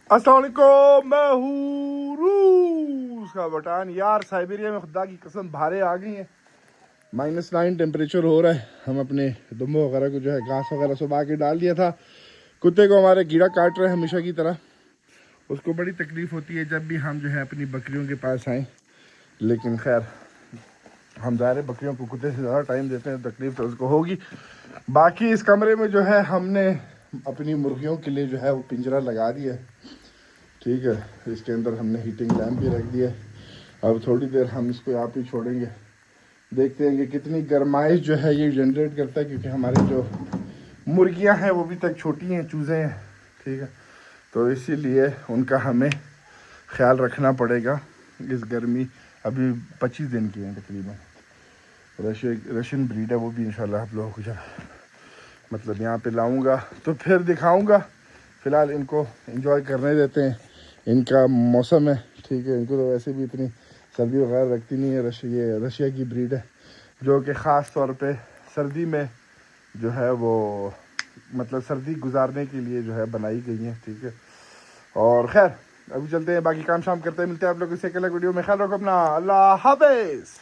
अस्सलाम वालेकुम, मैं हूँ रूस का बटान। यार साइबेरिया में खुदा की कसम भारे आ गई हैं। -9 टेम्परेचर हो रहा है। हम अपने दुम्बों वगैरह को जो है घास वगैरह सुबह के डाल दिया था। कुत्ते को हमारे कीड़ा काट रहे हैं हमेशा की तरह। उसको बड़ी तकलीफ़ होती है जब भी हम जो है अपनी बकरियों के पास आएँ, लेकिन खैर हम ज़ाहिर बकरियों को कुत्ते से ज़्यादा टाइम देते हैं, तकलीफ़ तो उसको होगी। बाकी इस कमरे में जो है हमने अपनी मुर्गियों के लिए जो है वो पिंजरा लगा दिया है, ठीक है। इसके अंदर हमने हीटिंग लैम्प भी रख दिया है। अब थोड़ी देर हम इसको यहाँ पे छोड़ेंगे, देखते हैं कि कितनी गर्माइश जो है ये जनरेट करता है, क्योंकि हमारी जो मुर्गियाँ हैं वो भी तक छोटी हैं, चूज़े हैं, ठीक है। तो इसीलिए उनका हमें ख्याल रखना पड़ेगा। इस गर्मी अभी 25 दिन की है तकरीबन। रशियन ब्रीड है वो भी, इंशाल्लाह आप लोगों को जब मतलब यहाँ पे लाऊंगा तो फिर दिखाऊंगा। फ़िलहाल इनको एंजॉय करने देते हैं, इनका मौसम है, ठीक है। इनको तो वैसे भी इतनी सर्दी वगैरह लगती नहीं है। ये रशिया की ब्रीड है जो कि ख़ास तौर पे सर्दी में जो है वो मतलब सर्दी गुजारने के लिए जो है बनाई गई है, ठीक है। और खैर अभी चलते हैं, बाकी काम शाम करते हैं, मिलते हैं आप लोगों से अगले वीडियो में। ख्याल रखो अपना, अल्लाह हाफिज़।